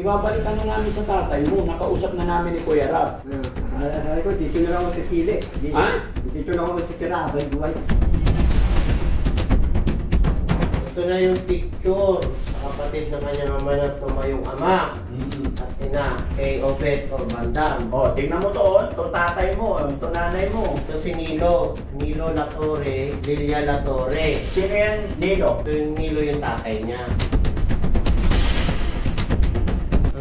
Ibabalikan na namin sa tatay mo, nakausap na namin ni Kuya Rab. Sabi ko, dito na lang ako titili. Ha? Dito na ako titira, abay buhay. Ito na yung picture sa kapatid ng kanyang ama na tumayong ama at ina kay Obet o Bandam. O, tingnan mo to, ito tatay mo, ito nanay mo. Ito si Nilo Latore, Lilia Latore. Sino yan? Nilo. Ito yung Nilo yung tatay niya.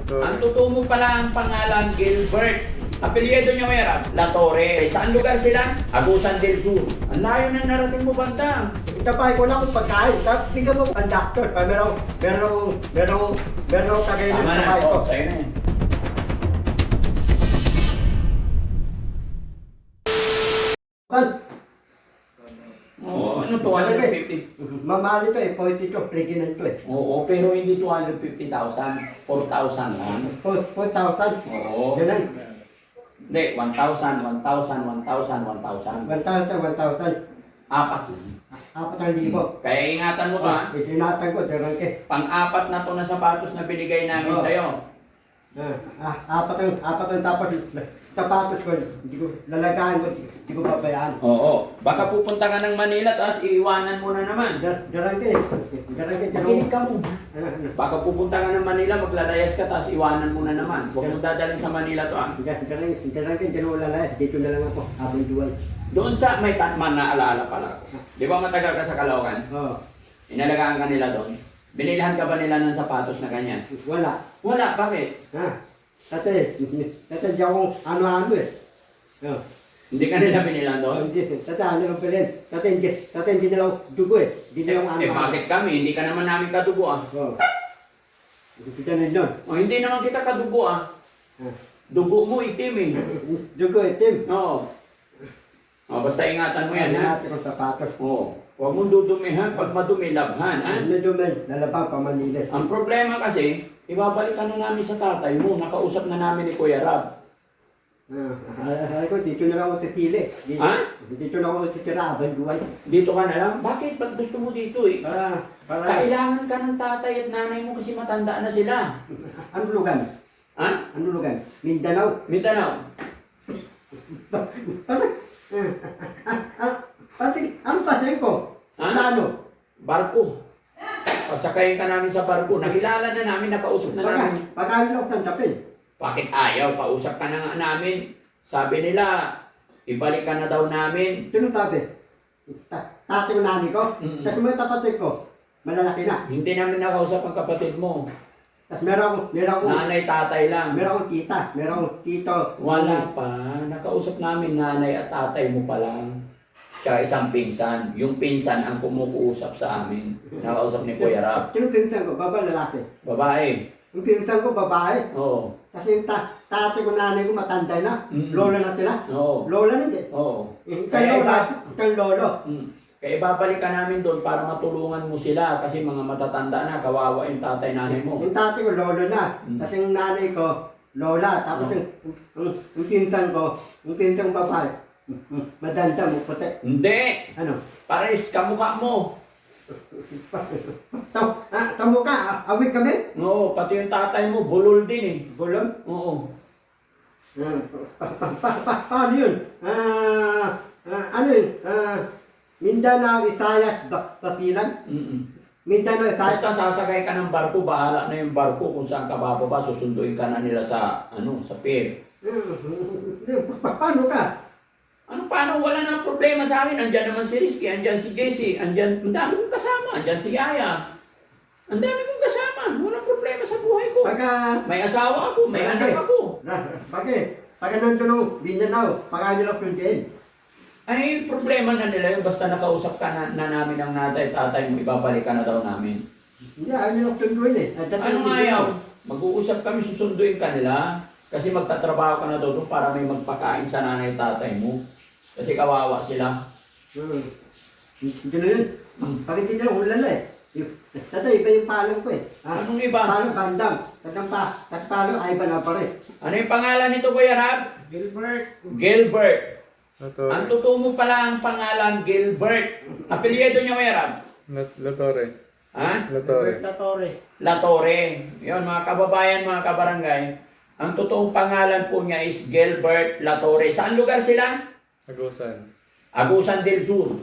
Ang totoo mo pala ang pangalan Gilbert. Apelyido niya Kuya Rab, Latore. Saan lugar sila? Agusan del Sur. Ang layo na narating mo, Bandam. Itapay ko lang kung pagkain. Tapos tingnan mo ang doctor. Meron tagay ng Tama na, itapay ko. sa'yo na yan. Oo, ano, 250? Mamali to eh, 42, pregnant to eh. Oo, pero hindi 250,000. 4,000 lang. 4,000. Oo. Ganun. Hindi, 1,000, 1,000, 1,000, 1,000. 1,000. Apat lang. 4,000. Kaya ingatan mo ba? Itinatag ko, darangke. Pang-apat na to na sapatos na binigay namin Oo. sa'yo. Apat ang tapatos ko. Hindi ko lalagahan ko, hindi ko babayaan. Oo. Baka pupunta ka ng Manila tapos iiwanan mo na naman. Darangke. Makinig ka muna. Baka pupunta ka ng Manila, maglalayas ka tapos iwanan mo na naman. Huwag mo dadalhin sa Manila to ah. Darangke, dyan wala layas. Dito na lang ako, habang duwal. Doon sa may tatman na alaala pala. Di ba matagal ka sa Caloocan? Oo. Inalagaan ka nila doon. Binilhan ka ba nila ng sapatos na ganyan? Wala. Wala, bakit? Tate, di akong ano-ano eh. Hindi ka nila binilhan doon? Tate, ano ang pilin? Tate, hindi na ako dugo eh. Hindi na ako ano. bakit kami? Hindi ka naman namin kadugo ah. Oo. Kita na yun. O, hindi naman kita kadugo ah. Dugo mo itim eh. Dugo eh, Tim. Oo. O, basta ingatan mo yan ha. Natin ang sapatos. Oo. Huwag mong dudumihan. Pag madumi, labhan ha. Ano dumen? Lalabang pa Manila. Ang problema kasi, ibabalikan na namin sa tatay mo. Nakausap na namin ni Kuya Rab. Sabi ko, dito na lang ako titili. Ha? Dito na ako titira, abang buhay. Dito ka na lang? Bakit? Ba't gusto mo dito eh? Para, Kailangan ka ng tatay at nanay mo kasi matanda na sila. ano lugan? Ha? Ano lugan? Mindanao. Mindanao. Pati, ano sasayin ko? Ha? Ano? Barko. Pasakayin ka namin sa barko. Nakilala na namin, nakausap na namin. Pagkain ako ng tapin. Bakit ayaw? Pausap ka na nga namin. Sabi nila, ibalik ka na daw namin. Sino sabi? Tate ko nani ko? Mm. Kasi mga tapatid ko, malalaki na. Hindi namin nakausap ang kapatid mo. Tapos meron akong Nanay, tatay lang. tita, meron akong tito. Wala pa. Nakausap namin nanay at tatay mo pa lang. Tsaka isang pinsan. Yung pinsan ang kumukuusap sa amin. Nakausap ni Kuya Rab. Sino pinsan ko? Babae, lalaki. Babae. Yung pinsan ko, babae. Oo. Kasi yung tate ko, nanay ko, matanda na. Mm. Lola na sila. Oo. Lola na din. Oo. Kay lolo. Kaya ibabalik ka namin doon para matulungan mo sila kasi mga matatanda na, kawawa yung tatay nanay mo. Yung tate ko, lolo na. Mm. Kasi yung nanay ko, lola. Tapos yung pinsan ko, babae, madanda mo, puti. Hindi! Ano? Pares, kamukha mo. Tamo ka, awig kami? Oo, pati yung tatay mo, bulol din eh. Bulong? Oo. Paano yun? Ano yun? Mindanao, Visayas, Basilan? Mindanao, Visayas. Basta sasakay ka ng barko, bahala na yung barko kung saan ka bababa, susunduin ka na nila sa, sa pier. Paano ka? Ano, paano? Wala na problema sa akin. Andyan naman si Rizky, andyan si Jessie, andyan, ang dami kong kasama, andyan si Yaya. Ang dami kong kasama. Walang problema sa buhay ko. May asawa ako, may anak ako. Pagka nandun ang Mindanao, pagka nila kundiin. Ay, problema na nila yun. Basta nakausap ka na namin ang tatay mo, ibabalik ka na daw namin. Hindi, ayaw nila kunduin eh. Ano ayaw? Mag-uusap kami, susunduin ka nila. Kasi magtatrabaho ka na daw doon para may magpakain sa nanay tatay mo. Kasi kawawa sila. Hindi na yun. Bakit hindi na ulala eh. Tatay, iba yung palong ko eh. Anong iba? Palong bandam. Tapos palong Ivan Alvarez. Ano yung pangalan nito, Kuya Rab? Gilbert. Gilbert. Ang totoo mo pala ang pangalan, Gilbert. Apelyido niya, Kuya Rab? Latore. Ha? Latore. Gilbert Latore. Latore. Yun, mga kababayan, mga kabarangay. Ang totoong pangalan po niya is Gilbert Latore. Saan lugar sila? Agusan. Agusan del Sur.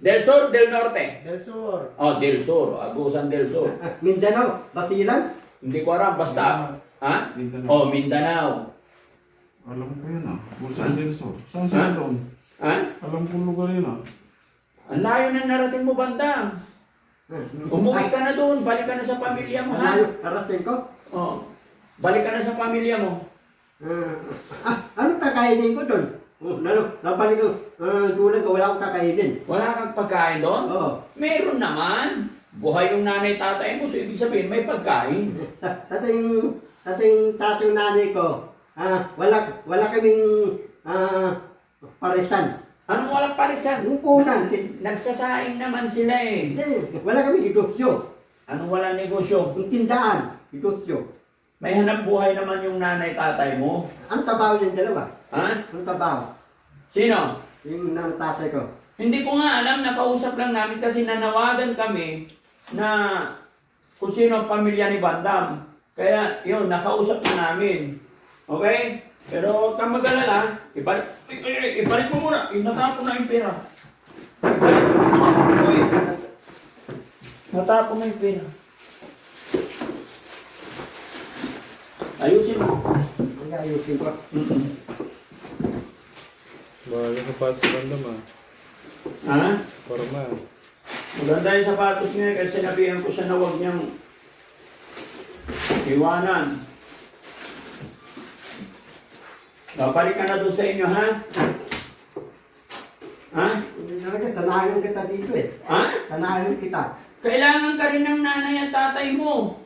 Del Sur, del Norte. Del Sur. Oh, del Sur. Agusan del Sur. Mindanao, Batilan. Hindi ko alam, basta. Ha? Mindanao. Oh, Mindanao. Alam ko yun ah. Busan del Sur. Saan sila doon? Ha? Alam ko lugar yun ah. Ang layo na narating mo, Bandam. Umuwi ka na doon. Balik ka na sa pamilya mo, ha? Narating ko. Oh. Balik ka na sa pamilya mo. Ano kakainin ko doon? Nabalik ko, tulad ko, wala akong kakainin. Wala kang pagkain doon? Oo. Meron naman. Buhay yung nanay tatay mo, so ibig sabihin may pagkain. Tatay nanay ko, wala kaming parisan. Anong walang parisan? Yung punan, Nagsasaing naman sila eh. wala kaming negosyo. Anong walang negosyo? Yung tindahan, negosyo. May hanap buhay naman yung nanay tatay mo. Ano trabaho yung dalawa? Ha? Ano trabaho? Sino? Yung tatay ko. Hindi ko nga alam, nakausap lang namin kasi nanawagan kami na kung sino ang pamilya ni Bandam. Kaya yun, nakausap na namin. Okay? Pero huwag kang mag-alala, ibalik mo muna. Natapon na yung pera. Ibalik mo muna. Uy, natapon na yung pera. Ayusin mo. Ang ayusin ko. Bago sa patos sa bandam ah. Ha? Forma. Maganda yung sapatos niya kasi sinabihan ko siya na huwag niyang iwanan. Babalik ka na doon sa inyo, ha? Ha? Tanayan kita dito eh. Ha? Tanayan kita. Kailangan ka rin ng nanay at tatay mo.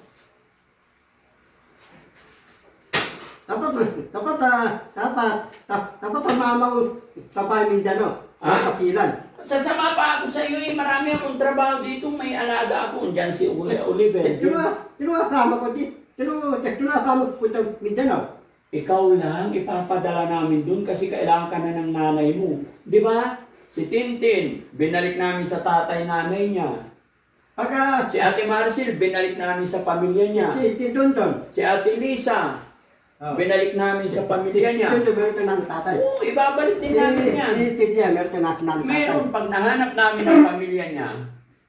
Dapat ang mama ko sa Mindanao. Batilan. Sasama pa ako sa iyo eh. Marami akong trabaho dito. May alaga ako. Diyan si Oliver. Tinasama ko dito. Tinasama ko sa Mindanao. Ikaw lang, ipapadala namin dun kasi kailangan ka na ng nanay mo. Di ba? Si Tintin, binalik namin sa tatay-nanay niya. Pagka Si Ate Marcel, binalik namin sa pamilya niya. si Dondon. Si Ate Lisa, binalik namin sa pamilya niya. Si Dondon, meron ka ng tatay. Oo, ibabalik din namin yan. Si Tidia, meron ka ng tatay. Meron, pag nahanap namin ang pamilya niya,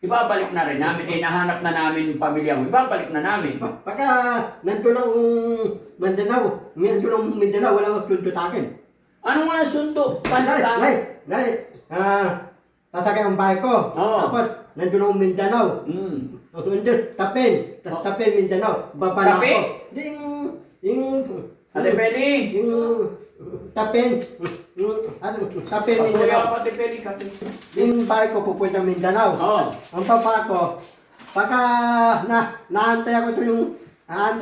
ibabalik na rin namin. Eh, nahanap na namin yung pamilya mo, ibabalik na namin. Pagka nandun ang Mindanao, wala akong sunto sa akin. Anong mga sundo? Basta. Sasakay ang bahay ko. Oo. Tapos, nandun ang Mindanao. Nandun, Tapin, Mindanao. Baba na Tapi? ako. Yung Ate Penny! Tapin, Patuloy Mindanao. ako, Ate Penny. Yung bahay ko pupunta Mindanao. Oo. Ang papa ko, pagka naantay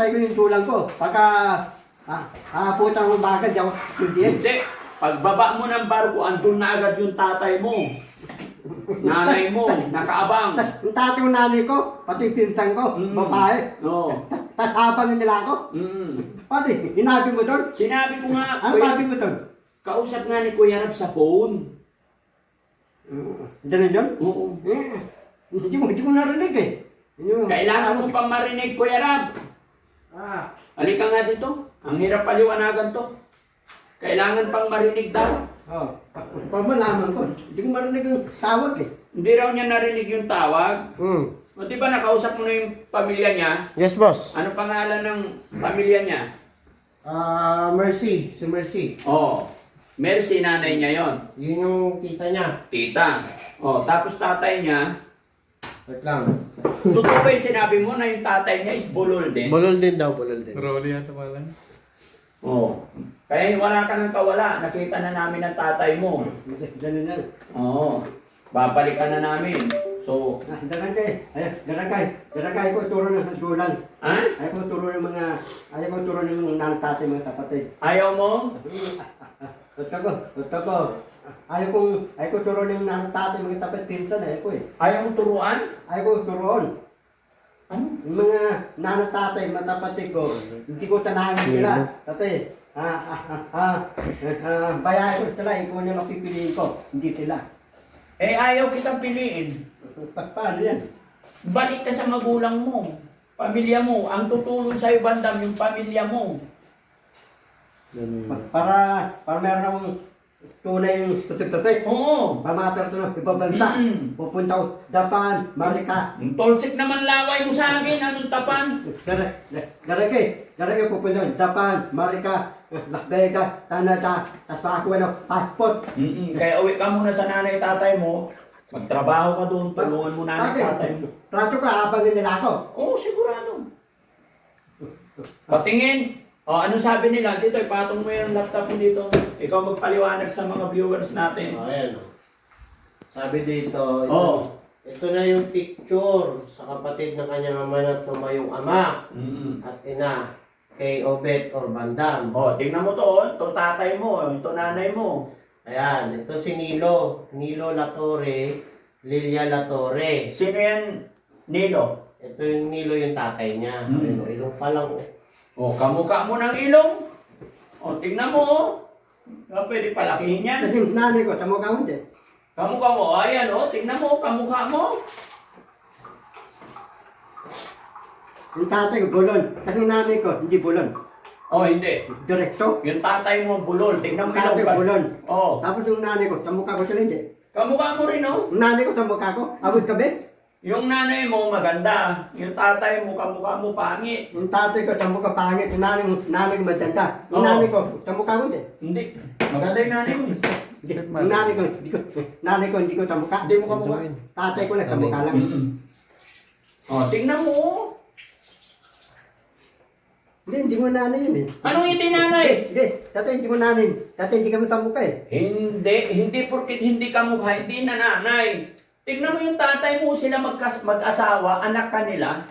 ko yung tulang ko. Pagka putang ng bagad, di ako hindi. Hindi. Pagbaba mo ng barko, andun na agad yung tatay mo. Nanay mo, nakaabang. Tas yung tatay ng nanay ko, pati yung pinsan ko, babae. Oo. Tas habang nila ako. Pati, hinabi mo doon? Sinabi ko nga, Ano sabi mo doon? kausap nga ni Kuya Rab sa phone. Diyan yun? Oo. Hindi ko narinig eh. Kailangan mo pang marinig, Kuya Rab. Halika nga dito. Ang hirap paliwanagan to. Kailangan pang marinig daw. Pag malaman ko, hindi ko marinig yung tawag eh. Hindi raw niya narinig yung tawag. O di ba nakausap mo na yung pamilya niya? Yes, boss. Ano pangalan ng pamilya niya? Mercy. Si Mercy. Oh, Mercy, nanay niya yon. Yun yung tita niya. Tita. Oh, tapos tatay niya. Wait lang. Totoo ba yung sinabi mo na yung tatay niya is bulol din? Bulol din daw, bulol din. Rolly yata pala. Oh. Kaya wala ka ng kawala. Nakita na namin ang tatay mo. Diyan yan. Oo. Babalikan na namin. So, Daragay ko turo ng gulang. ha? Ayaw ko turo ng mga tatay, mga kapatid. Ayaw mo? Totoo. Ayaw ko turo ng tatay, mga kapatid, pinsan, ayaw ko eh. Ayaw mo turuan? Ayaw ko turuan. Ano? Yung mga tatay, mga kapatid ko, hindi ko tanahan sila. Tatay, bayahin ko sila, ikaw niya mapipiliin ko, hindi sila. Eh, ayaw kitang piliin. Paano yan? Balik ka sa magulang mo. Pamilya mo. Ang tutulong sa'yo, bandam, yung pamilya mo. Para meron akong tunay yung tutik-tutik. Oo. Pamatar ito ng ibang bansa. Pupunta ko, Japan, Marika. Yung tolsik naman laway mo sa akin. Anong tapan? Garage pupunta ko, Japan, Marika, Las Vegas, Canada, tapos pa ako passport. Kaya uwi ka muna sa nanay tatay mo. Magtrabaho ka doon. Tulungan mo nanay tatay mo. Prato ka, habangin nila ako. Oo, sigurado. Patingin. O, ano sabi nila? Dito, ipatong mo yung laptop mo dito. Ikaw magpaliwanag sa mga viewers natin. Ayan o. Sabi dito, Oh. ito na yung picture sa kapatid ng kanyang ama na tumayong ama at ina kay Obet or Bandam. O, tingnan mo to. Ito tatay mo. Ito nanay mo. Ayan, ito si Nilo. Nilo Latore, Lilia Latore. Sino yan, Nilo? Ito yung Nilo yung tatay niya. Ayun, ilong pa lang. O, kamukha mo ng ilong. O, tingnan mo. Pwede palakihin yan. Kasi nanay ko, tamo ka mo din. Kamukha mo. Ayan, o. Tingnan mo. Kamukha mo. Yung tatay ko, bulon. Kasi nanay ko, hindi bulon. O, hindi. Direkto. Yung tatay mo, bulol. Tingnan mo Yung tatay ko, ilong. bulon. O, Tapos yung nanay ko, tamo ka ko sila hindi. kamukha mo rin, o. Yung nanay ko, tamo ka ko, awit kabe. Yung nanay mo maganda, yung tatay mo kamukha mo pangit. Yung tatay ko, tamo ka pangit. Yung nanay ko maganda. Yung Oo. nanay ko, tamo ka mo din. Hindi. Maganda yung nanay mo. Yung nanay ko, hindi ko tamo ka. Hindi mo kamukha. Tatay ko lang, tamo ka lang. O, tingnan mo. Hindi mo nanay yun eh. Anong hindi nanay? Hindi, tatay hindi mo nanay. Tatay hindi kami tamo ka eh. Hindi porkit hindi kamukha, hindi na nanay. Tingnan mo yung tatay mo, sila mag-asawa, anak ka nila.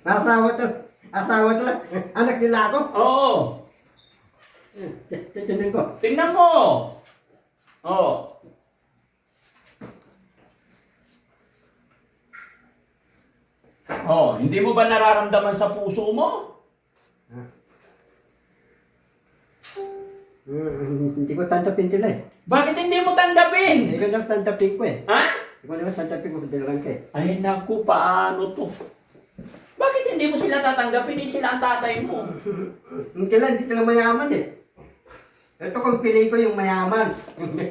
Asawa to lang. Anak nila ako. Oo. Titinin ko. Tingnan mo. Oo. Oh, hindi mo ba nararamdaman sa puso mo? Hindi ko tanggapin sila eh. Bakit hindi mo tanggapin? Hindi ko naman tanggapin ko eh. Ha? Hindi ko naman tanggapin ko lang eh. Ay naku, paano to? Bakit hindi mo sila tatanggapin? Hindi sila ang tatay mo. Hindi sila mayaman eh. Ito kung pili ko yung mayaman.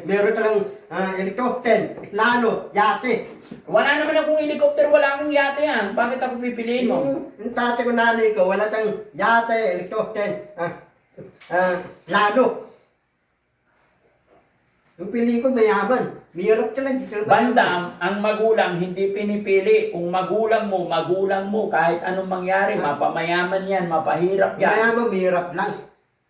Meron talang helicopter, plano, yate. Wala naman akong helicopter, wala akong yate yan. Bakit ako pipiliin mo? Yung tatay ko, nanay ko, wala tang yate, helicopter, plano. Yung pili ko mayaman. Mahirap sila, hindi sila mayaman. Bandam, ang magulang hindi pinipili. Kung magulang mo, kahit anong mangyari, mapamayaman yan, mapahirap yan. Mayaman, mahirap lang.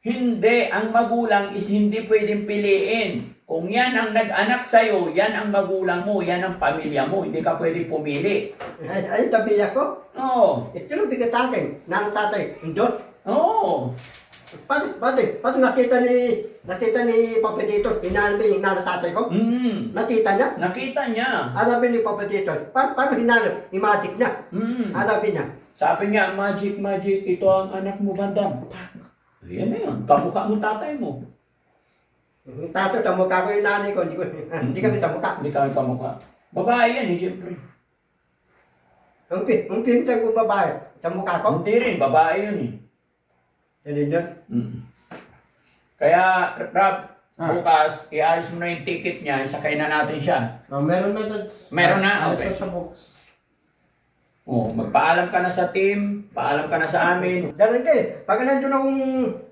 Hindi, ang magulang is hindi pwedeng piliin. Kung yan ang nag-anak sa'yo, yan ang magulang mo, yan ang pamilya mo, hindi ka pwedeng pumili. Ay, tabi ako. Oo. Ito lang bigat akin. Nanay tatay, indot. Oo. Pati nakita ni Papa Dito, hinanap yung nanay tatay ko. Nakita niya. Nakita niya. Sabi ni Papa Dito, paano hinanap? Imatik niya. Sabi niya. Sabi niya, magic, ito ang anak mo, Bandam. Ayan na yun. Kamukha mo tatay mo. Tato, tamukha ko yung nanay ko. Hindi kami tamukha. Hindi kami kamukha. Babae yan eh, siyempre. Ang pinsan ko babae, tamukha ko. Hindi rin, babae yun eh. Hindi yun. Kaya, Rab, bukas, iayos mo na yung ticket niya, sakay na natin siya. Meron na doon. Meron na? Alas Okay. na sa box. Oh, magpaalam ka na sa team, paalam ka na sa amin. Ganun ka eh. Pag nandun akong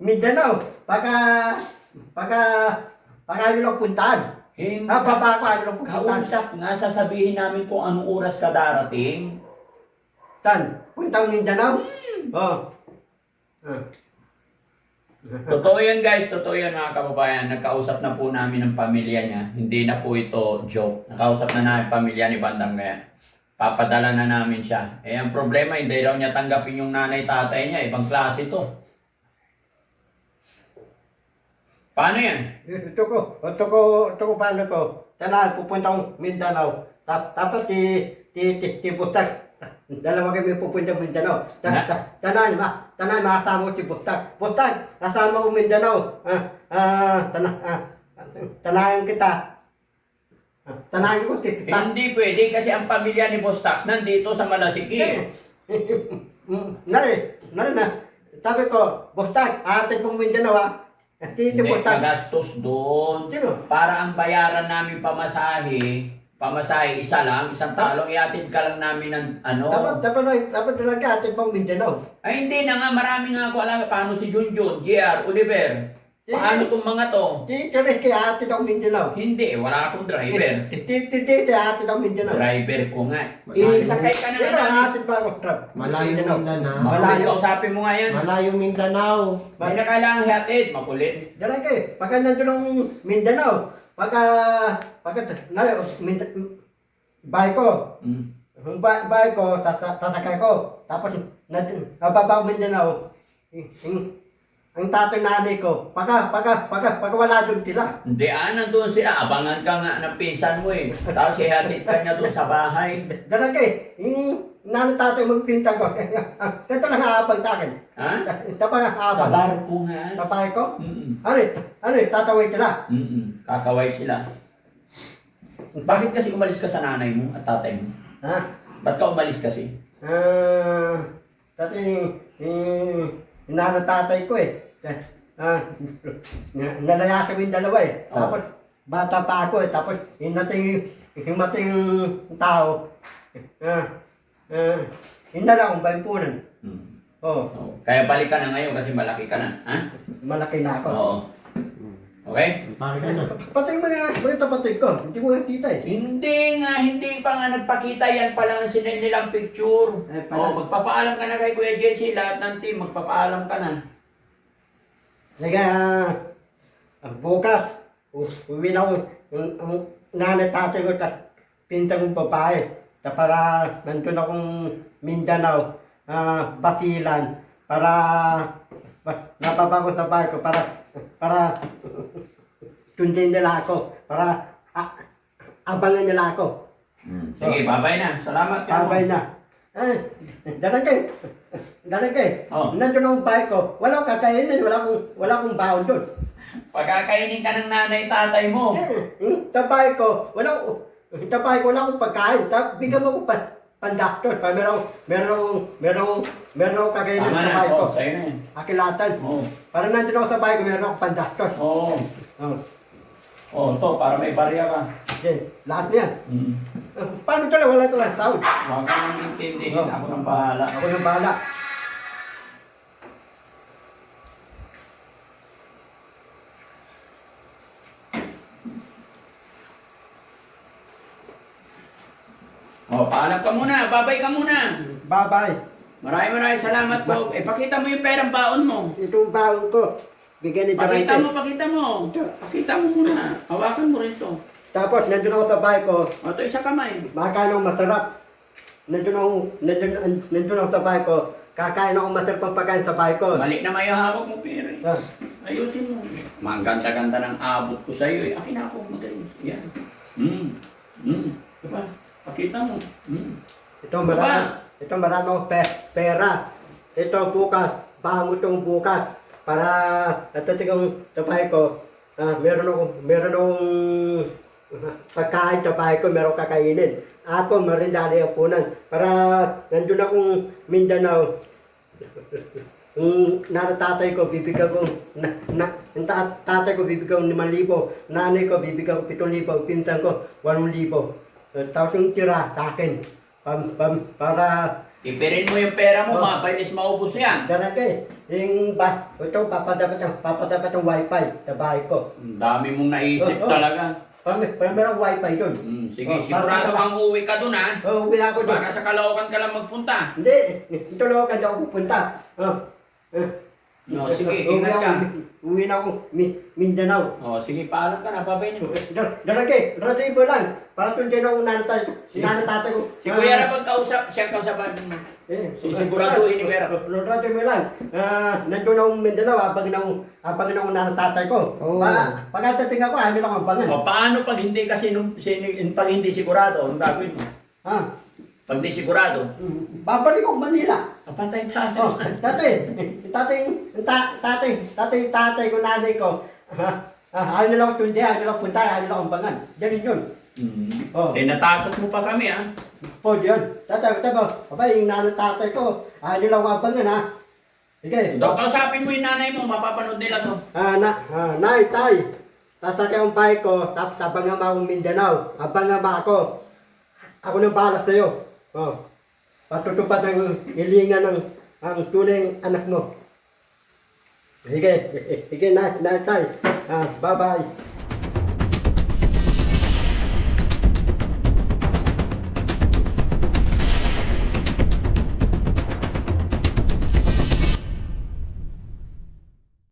Mindanao, pagka ayaw lang puntahan. Hindi. Baba ko ayaw lang puntahan. Kausap nga, sasabihin namin kung anong oras ka darating. Tan, puntang Mindanao? Oo. Totoo yan guys, totoo yan mga kababayan. Nagkausap na po namin ng pamilya niya. Hindi na po ito joke. Nakausap na namin pamilya ni Bandam kaya papadala na namin siya. Eh ang problema, hindi daw niya tanggapin yung nanay tatay niya. Ibang klase to. Paano yan? Ito ko paano ko. Tanan, pupunta akong Mindanao. Tapos ti Butak. Dalawa kami pupunta Mindanao. Tanan, makasama ko si Butak. Butak, kasama ko Mindanao. Tanayan kita. Tanahin ko, tita. Hindi pwede kasi ang pamilya ni Boss Tax nandito sa Malasiki. Nari, na. Sabi ko, Bostag, ate pong Mindanao ha. Tito Hindi, Bostag. magastos doon. Sino? Para ang bayaran namin pamasahe, isa lang, isang talong, iatid ka lang namin ng ano. Dapat talaga ate pong Mindanao. Ay hindi na nga, marami nga ako alam paano si Junjun, JR, Oliver. Paano itong mga to? Tito rin kaya ate pong Mindanao. Hindi, wala akong driver. Tito ate pong Mindanao. Driver ko nga. Malayo. Sakay ka na Ito, lang namin. ate pa ako, Trap. Malayo Mindanao. Makulit, kausapin mo nga yan. Malayo Mindanao. Hindi na kailangan hatid, makulit. Diyan kayo, pagka nandun ng Mindanao, pagka, bahay ko, Hmm. bahay ko, sasakay ko, tapos, nababa ko Mindanao, ang tatay nanay ko, pagka wala doon sila. Hindi, nandun sila. Abangan ka nga ng pinsan mo eh. Tapos ihatid ka niya doon sa bahay. Diyan kayo, yung nanay tatay magpinta ko, ito lang haapag sa akin. Ha? Ito pa nga Sa haapag. barko nga. Tapay ko, Mm-mm. ano, tataway sila. Mm-mm. Kakaway sila. Bakit kasi umalis ka sa nanay mo at tatay mo? Ha? Ba't ka umalis kasi? Dati, inano tatay ko eh. Nalaya sa yung dalawa eh. Oh. Tapos, bata pa ako eh. Tapos, himatay yung tao. Hinala akong baypunan. Hmm. Oh, Oh. Kaya balik ka na ngayon kasi malaki ka na. Ha? malaki na ako. Oo. Okay? Pare ka na. Patay mo nga, mga kapatid ko. Hindi mo nga kita eh. Hindi pa nga nagpakita yan pa lang sinend nilang picture. Eh, pala. Magpapaalam ka na kay Kuya Jesse, lahat ng team, magpapaalam ka na. Sige, bukas, uwi na ako, ang nanay tatay ko, pintang babae, para nandun akong Mindanao, Basilan, para nababa ko sa bahay ko, para tundin nila ako, para abangan nila ako. Sige, babay na. Salamat ka mo. Babay na. Dalang kayo. Oh. Nandun akong bahay ko, walang kakainin, wala akong baon doon. Pagkakainin ka ng nanay tatay mo. Sa bahay ko, wala akong pagkain. Bigyan mo ko pandaktor. Meron akong kakainin Tama sa na. bahay ko. Sa'yo na yan. Akilatan. Oo. Para nandun ako sa bahay ko, meron akong pandaktor. Oo. To, para may barya ka. Okay, lahat yan. Mm. Paano talaga? Wala talaga tawad. Huwag ka nang intindihin. Ako nang bahala. Ako nang bahala. Paalam ka muna. Babay ka muna. Bye-bye. Maraming salamat po. Pakita mo yung perang baon mo. Itong baon ko, bigyan ni Pakita Tarante. mo. Pakita mo muna. Hawakan mo rin to. Tapos, nandun ako sa bahay ko, Ito, isa kamay. makain ako masarap. Nandun ako sa bahay ko, kakain ako masarap ang pagkain sa bahay ko. Mali na may hawak mo, pere. Ah, Ayusin mo. Ang ganda-ganda ng abot ko sa'yo eh. Akin na ako magaling. Yan. Diba? Pakita mo. ito marami akong pera. Ito bukas, bago itong bukas. Para natatikang sa bahay ko, meron akong pagkain sa bahay ko, meron kakainin. Apo, marindali ang punan. Para nandun akong Mindanao, tatay ko, bibigyan ko, tatay ko, bibigyan ko 5,000. Nanay ko, bibigyan ko 7,000. Pinsan ko, 8,000. Tapos yung tira sa akin, para Ipirin mo yung pera mo, mabilis maubos yan. talaga eh. Ito, papadapat ang wifi sa bahay ko. Ang dami mong naisip talaga. Merong wifi doon. Sige, sigurado kang uuwi ka dun ha. Uwi ako doon. Baka sa Caloocan ka lang magpunta. Hindi, ito lang ako ako pupunta. No, sige, ingat ka. Uwi na ako, Mindanao. Sige, paalam ka na, babay niyo. Darage, ratibo lang. Para tundin ako nanatay ko. Si Kuya Rab ang kausap, siya ang kausapan mo. Siguraduhin ni Kuya Rab. Ratibo lang. Nandun akong Mindanao, abang na akong nanatay ko. Oo. Pagkatating ako, amin ako abangan. Paano pag hindi kasi pag hindi sigurado, ang gagawin mo? Pag di sigurado, Babalik ako Manila. kapantay tayo. Tatay ko, nanay ko. Ayaw nila ako tundi, ayaw nila ako punta, ayaw nila akong bangan. Ganun yun. Oh. Tinatakot mo pa kami, ha? Po, yun. Tatay, abay, yung nanay tatay ko, nila ko abangan, ha? Sige. Daw, kausapin mo yung nanay mo, mapapanood nila to. Nay, tay. Tasakay ang bike ko, tapos abangan mo akong Mindanao. Abangan mo ako. Ako nang balas sa'yo. Oh. Patutupad ang hilingan ng ang tunay anak mo. Sige, nay, tay. Bye-bye.